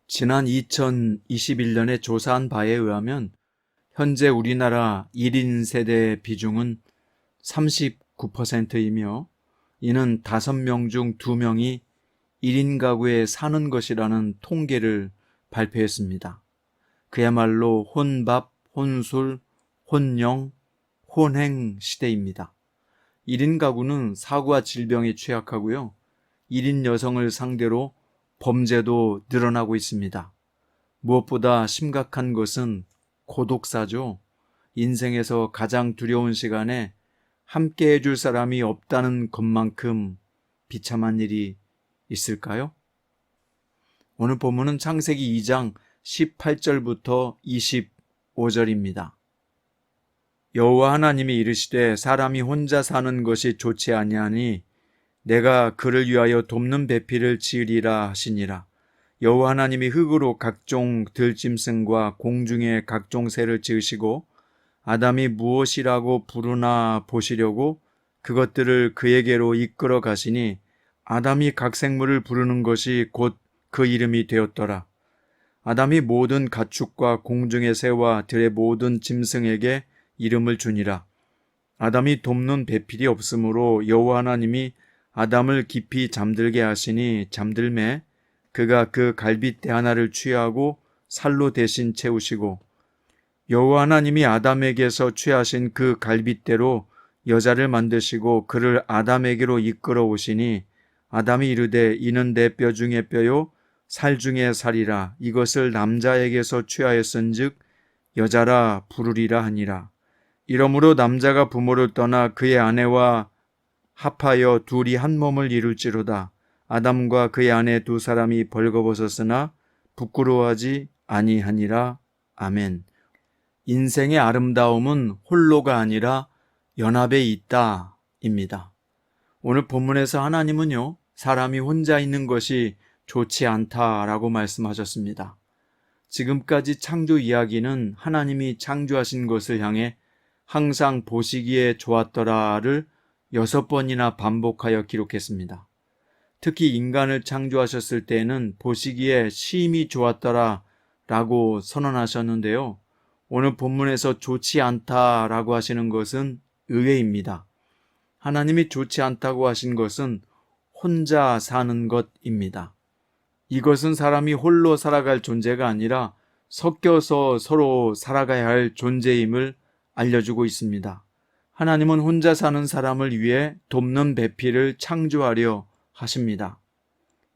지난 2021년에 조사한 바에 의하면 현재 우리나라 1인 세대 비중은 39%이며 이는 5명 중 2명이 1인 가구에 사는 것이라는 통계를 발표했습니다. 그야말로 혼밥, 혼술, 혼영, 혼행 시대입니다. 1인 가구는 사고와 질병에 취약하고요. 1인 여성을 상대로 범죄도 늘어나고 있습니다. 무엇보다 심각한 것은 고독사죠. 인생에서 가장 두려운 시간에 함께 해줄 사람이 없다는 것만큼 비참한 일이 있을까요? 오늘 본문은 창세기 2장 18절부터 25절입니다. 여호와 하나님이 이르시되 사람이 혼자 사는 것이 좋지 아니하니 내가 그를 위하여 돕는 배필을 지으리라 하시니라. 여호와 하나님이 흙으로 각종 들짐승과 공중의 각종 새를 지으시고 아담이 무엇이라고 부르나 보시려고 그것들을 그에게로 이끌어 가시니 아담이 각 생물을 부르는 것이 곧 그 이름이 되었더라. 아담이 모든 가축과 공중의 새와 들의 모든 짐승에게 이름을 주니라. 아담이 돕는 배필이 없으므로 여호와 하나님이 아담을 깊이 잠들게 하시니 잠들매 그가 그 갈빗대 하나를 취하고 살로 대신 채우시고 여호와 하나님이 아담에게서 취하신 그 갈빗대로 여자를 만드시고 그를 아담에게로 이끌어 오시니 아담이 이르되 이는 내 뼈 중에 뼈요 살 중에 살이라. 이것을 남자에게서 취하였은즉 여자라 부르리라 하니라. 이러므로 남자가 부모를 떠나 그의 아내와 합하여 둘이 한 몸을 이룰지로다. 아담과 그의 아내 두 사람이 벌거벗었으나 부끄러워하지 아니하니라. 아멘. 인생의 아름다움은 홀로가 아니라 연합에 있다 입니다. 오늘 본문에서 하나님은요, 사람이 혼자 있는 것이 좋지 않다라고 말씀하셨습니다. 지금까지 창조 이야기는 하나님이 창조하신 것을 향해 항상 보시기에 좋았더라를 6번이나 반복하여 기록했습니다. 특히 인간을 창조하셨을 때에는 보시기에 심히 좋았더라 라고 선언하셨는데요. 오늘 본문에서 좋지 않다라고 하시는 것은 의외입니다. 하나님이 좋지 않다고 하신 것은 혼자 사는 것입니다. 이것은 사람이 홀로 살아갈 존재가 아니라 섞여서 서로 살아가야 할 존재임을 알려주고 있습니다. 하나님은 혼자 사는 사람을 위해 돕는 배필을 창조하려 하십니다.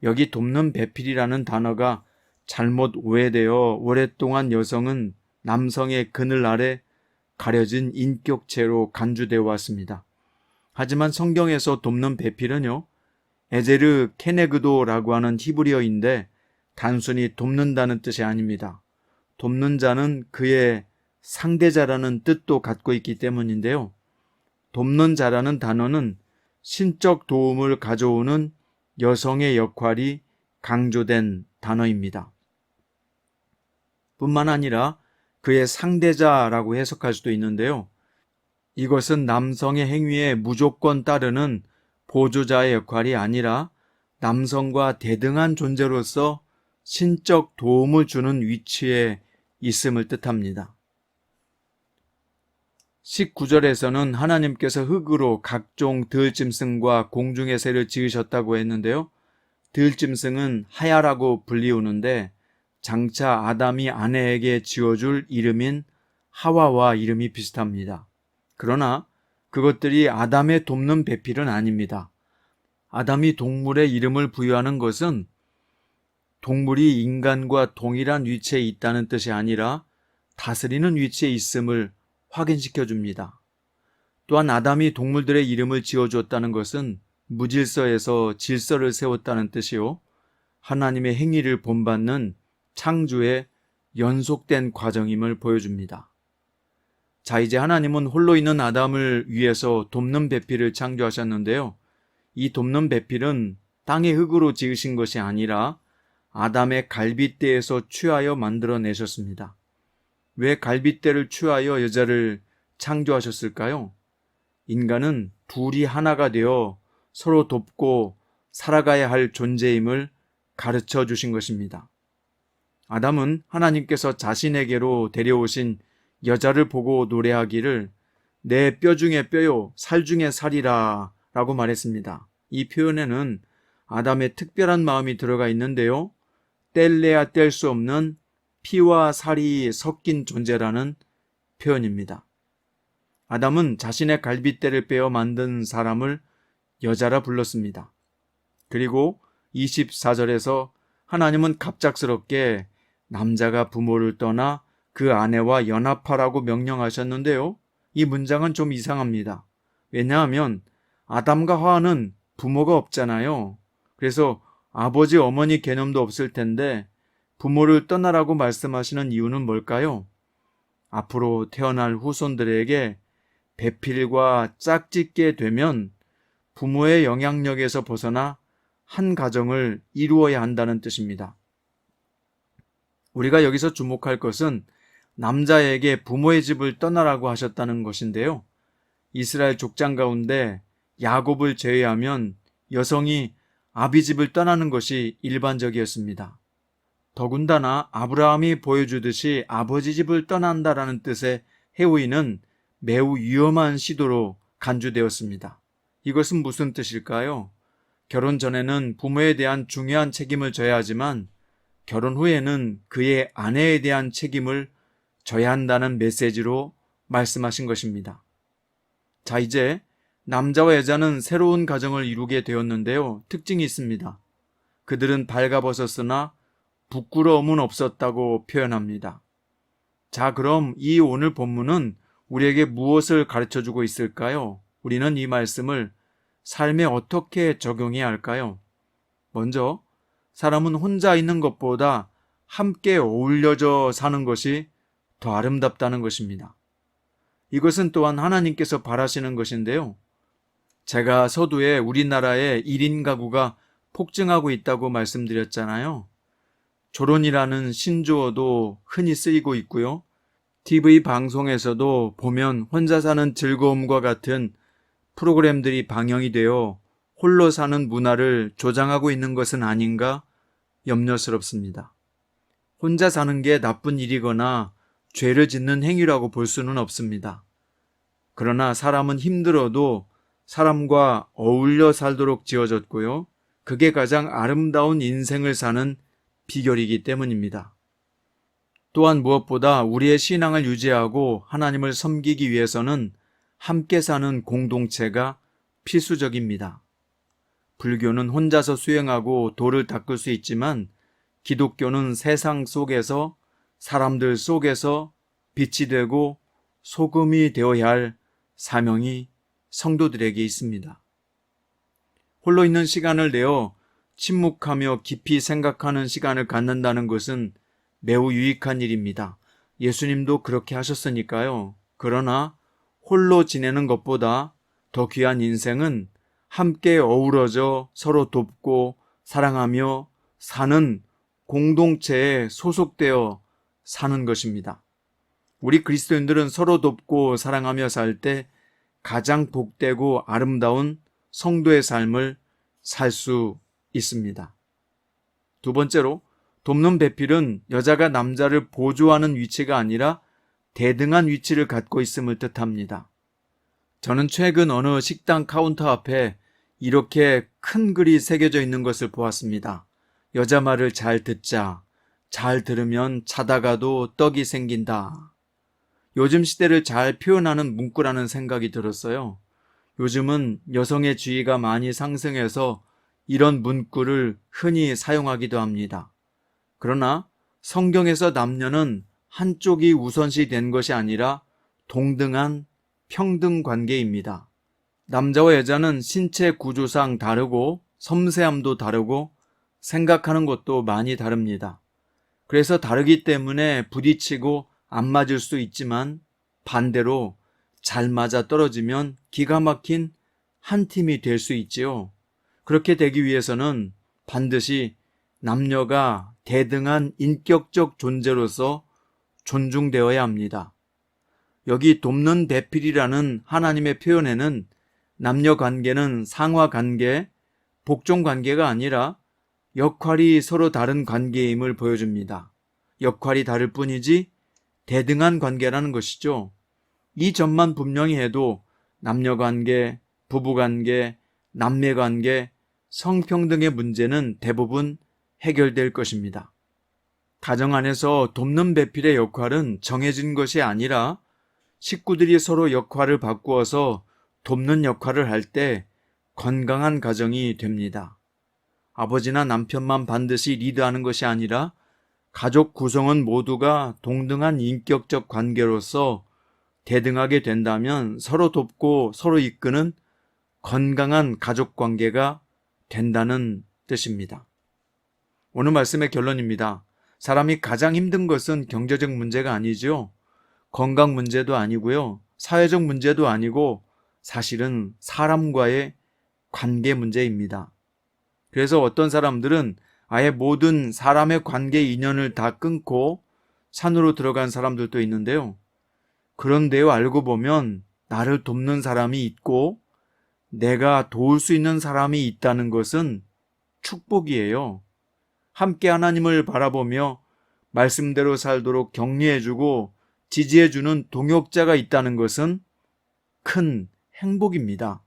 여기 돕는 배필이라는 단어가 잘못 오해되어 오랫동안 여성은 남성의 그늘 아래 가려진 인격체로 간주되어 왔습니다. 하지만 성경에서 돕는 배필은요, 에제르 케네그도라고 하는 히브리어인데 단순히 돕는다는 뜻이 아닙니다. 돕는 자는 그의 상대자라는 뜻도 갖고 있기 때문인데요. 돕는 자라는 단어는 신적 도움을 가져오는 여성의 역할이 강조된 단어입니다. 뿐만 아니라 그의 상대자라고 해석할 수도 있는데요. 이것은 남성의 행위에 무조건 따르는 보조자의 역할이 아니라 남성과 대등한 존재로서 신적 도움을 주는 위치에 있음을 뜻합니다. 19절에서는 하나님께서 흙으로 각종 들짐승과 공중의 새를 지으셨다고 했는데요. 들짐승은 하야라고 불리우는데 장차 아담이 아내에게 지어줄 이름인 하와와 이름이 비슷합니다. 그러나 그것들이 아담의 돕는 배필은 아닙니다. 아담이 동물의 이름을 부여하는 것은 동물이 인간과 동일한 위치에 있다는 뜻이 아니라 다스리는 위치에 있음을 확인시켜 줍니다. 또한 아담이 동물들의 이름을 지어주었다는 것은 무질서에서 질서를 세웠다는 뜻이요, 하나님의 행위를 본받는 창조의 연속된 과정임을 보여줍니다. 자, 이제 하나님은 홀로 있는 아담을 위해서 돕는 배필을 창조하셨는데요. 이 돕는 배필은 땅의 흙으로 지으신 것이 아니라 아담의 갈빗대에서 취하여 만들어내셨습니다. 왜 갈빗대를 취하여 여자를 창조하셨을까요? 인간은 둘이 하나가 되어 서로 돕고 살아가야 할 존재임을 가르쳐 주신 것입니다. 아담은 하나님께서 자신에게로 데려오신 여자를 보고 노래하기를 내 뼈 중에 뼈요 살 중에 살이라 라고 말했습니다. 이 표현에는 아담의 특별한 마음이 들어가 있는데요. 뗄래야 뗄 수 없는 피와 살이 섞인 존재라는 표현입니다. 아담은 자신의 갈빗대를 빼어 만든 사람을 여자라 불렀습니다. 그리고 24절에서 하나님은 갑작스럽게 남자가 부모를 떠나 그 아내와 연합하라고 명령하셨는데요. 이 문장은 좀 이상합니다. 왜냐하면 아담과 하와는 부모가 없잖아요. 그래서 아버지 어머니 개념도 없을 텐데 부모를 떠나라고 말씀하시는 이유는 뭘까요? 앞으로 태어날 후손들에게 배필과 짝짓게 되면 부모의 영향력에서 벗어나 한 가정을 이루어야 한다는 뜻입니다. 우리가 여기서 주목할 것은 남자에게 부모의 집을 떠나라고 하셨다는 것인데요. 이스라엘 족장 가운데 야곱을 제외하면 여성이 아비 집을 떠나는 것이 일반적이었습니다. 더군다나 아브라함이 보여주듯이 아버지 집을 떠난다라는 뜻의 해오이는 매우 위험한 시도로 간주되었습니다. 이것은 무슨 뜻일까요? 결혼 전에는 부모에 대한 중요한 책임을 져야 하지만 결혼 후에는 그의 아내에 대한 책임을 져야 한다는 메시지로 말씀하신 것입니다. 자, 이제 남자와 여자는 새로운 가정을 이루게 되었는데요. 특징이 있습니다. 그들은 발가벗었으나 부끄러움은 없었다고 표현합니다. 자, 그럼 이 오늘 본문은 우리에게 무엇을 가르쳐주고 있을까요? 우리는 이 말씀을 삶에 어떻게 적용해야 할까요? 먼저 사람은 혼자 있는 것보다 함께 어울려져 사는 것이 더 아름답다는 것입니다. 이것은 또한 하나님께서 바라시는 것인데요. 제가 서두에 우리나라의 1인 가구가 폭증하고 있다고 말씀드렸잖아요. 조론이라는 신조어도 흔히 쓰이고 있고요. TV 방송에서도 보면 혼자 사는 즐거움과 같은 프로그램들이 방영이 되어 홀로 사는 문화를 조장하고 있는 것은 아닌가 염려스럽습니다. 혼자 사는 게 나쁜 일이거나 죄를 짓는 행위라고 볼 수는 없습니다. 그러나 사람은 힘들어도 사람과 어울려 살도록 지어졌고요. 그게 가장 아름다운 인생을 사는 비결이기 때문입니다. 또한 무엇보다 우리의 신앙을 유지하고 하나님을 섬기기 위해서는 함께 사는 공동체가 필수적입니다. 불교는 혼자서 수행하고 도를 닦을 수 있지만 기독교는 세상 속에서 사람들 속에서 빛이 되고 소금이 되어야 할 사명이 성도들에게 있습니다. 홀로 있는 시간을 내어 침묵하며 깊이 생각하는 시간을 갖는다는 것은 매우 유익한 일입니다. 예수님도 그렇게 하셨으니까요. 그러나 홀로 지내는 것보다 더 귀한 인생은 함께 어우러져 서로 돕고 사랑하며 사는 공동체에 소속되어 사는 것입니다. 우리 그리스도인들은 서로 돕고 사랑하며 살 때 가장 복되고 아름다운 성도의 삶을 살 수 있습니다. 두 번째로, 돕는 배필은 여자가 남자를 보조하는 위치가 아니라 대등한 위치를 갖고 있음을 뜻합니다. 저는 최근 어느 식당 카운터 앞에 이렇게 큰 글이 새겨져 있는 것을 보았습니다. 여자 말을 잘 듣자. 잘 들으면 자다가도 떡이 생긴다. 요즘 시대를 잘 표현하는 문구라는 생각이 들었어요. 요즘은 여성의 지위가 많이 상승해서 이런 문구를 흔히 사용하기도 합니다. 그러나 성경에서 남녀는 한쪽이 우선시 된 것이 아니라 동등한 평등 관계입니다. 남자와 여자는 신체 구조상 다르고 섬세함도 다르고 생각하는 것도 많이 다릅니다. 그래서 다르기 때문에 부딪히고 안 맞을 수 있지만 반대로 잘 맞아 떨어지면 기가 막힌 한 팀이 될 수 있지요. 그렇게 되기 위해서는 반드시 남녀가 대등한 인격적 존재로서 존중되어야 합니다. 여기 돕는 배필이라는 하나님의 표현에는 남녀 관계는 상하 관계, 복종 관계가 아니라 역할이 서로 다른 관계임을 보여줍니다. 역할이 다를 뿐이지 대등한 관계라는 것이죠. 이 점만 분명히 해도 남녀 관계, 부부 관계, 남매 관계, 성평등의 문제는 대부분 해결될 것입니다. 가정 안에서 돕는 배필의 역할은 정해진 것이 아니라 식구들이 서로 역할을 바꾸어서 돕는 역할을 할 때 건강한 가정이 됩니다. 아버지나 남편만 반드시 리드하는 것이 아니라 가족 구성원 모두가 동등한 인격적 관계로서 대등하게 된다면 서로 돕고 서로 이끄는 건강한 가족 관계가 된다는 뜻입니다. 오늘 말씀의 결론입니다. 사람이 가장 힘든 것은 경제적 문제가 아니죠. 건강 문제도 아니고요. 사회적 문제도 아니고 사실은 사람과의 관계 문제입니다. 그래서 어떤 사람들은 아예 모든 사람의 관계 인연을 다 끊고 산으로 들어간 사람들도 있는데요. 그런데요, 알고 보면 나를 돕는 사람이 있고 내가 도울 수 있는 사람이 있다는 것은 축복이에요. 함께 하나님을 바라보며 말씀대로 살도록 격려해주고 지지해주는 동역자가 있다는 것은 큰 행복입니다.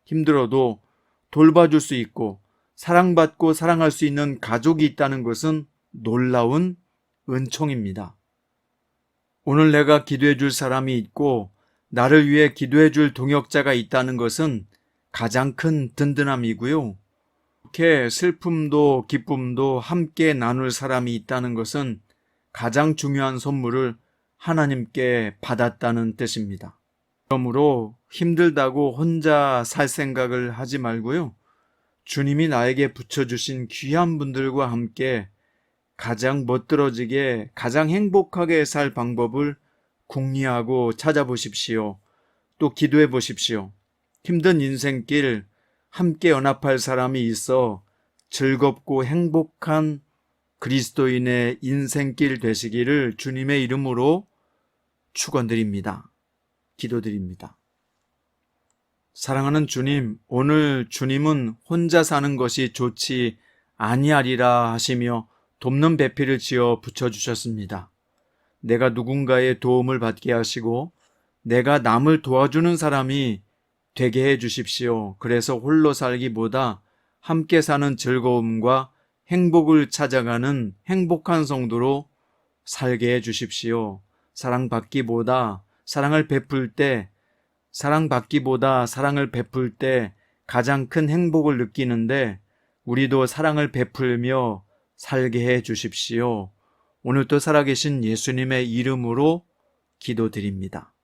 힘들어도 돌봐줄 수 있고 사랑받고 사랑할 수 있는 가족이 있다는 것은 놀라운 은총입니다. 오늘 내가 기도해 줄 사람이 있고 나를 위해 기도해 줄 동역자가 있다는 것은 가장 큰 든든함이고요. 이렇게 슬픔도 기쁨도 함께 나눌 사람이 있다는 것은 가장 중요한 선물을 하나님께 받았다는 뜻입니다. 그러므로 힘들다고 혼자 살 생각을 하지 말고요. 주님이 나에게 붙여주신 귀한 분들과 함께 가장 멋들어지게 가장 행복하게 살 방법을 궁리하고 찾아보십시오. 또 기도해 보십시오. 힘든 인생길 함께 연합할 사람이 있어 즐겁고 행복한 그리스도인의 인생길 되시기를 주님의 이름으로 축원드립니다. 기도드립니다. 사랑하는 주님, 오늘 주님은 혼자 사는 것이 좋지 아니하리라 하시며 돕는 배필을 지어 붙여주셨습니다. 내가 누군가의 도움을 받게 하시고 내가 남을 도와주는 사람이 되게 해 주십시오. 그래서 홀로 살기보다 함께 사는 즐거움과 행복을 찾아가는 행복한 성도로 살게 해 주십시오. 사랑받기보다 사랑을 베풀 때 가장 큰 행복을 느끼는데 우리도 사랑을 베풀며 살게 해 주십시오. 오늘도 살아계신 예수님의 이름으로 기도드립니다.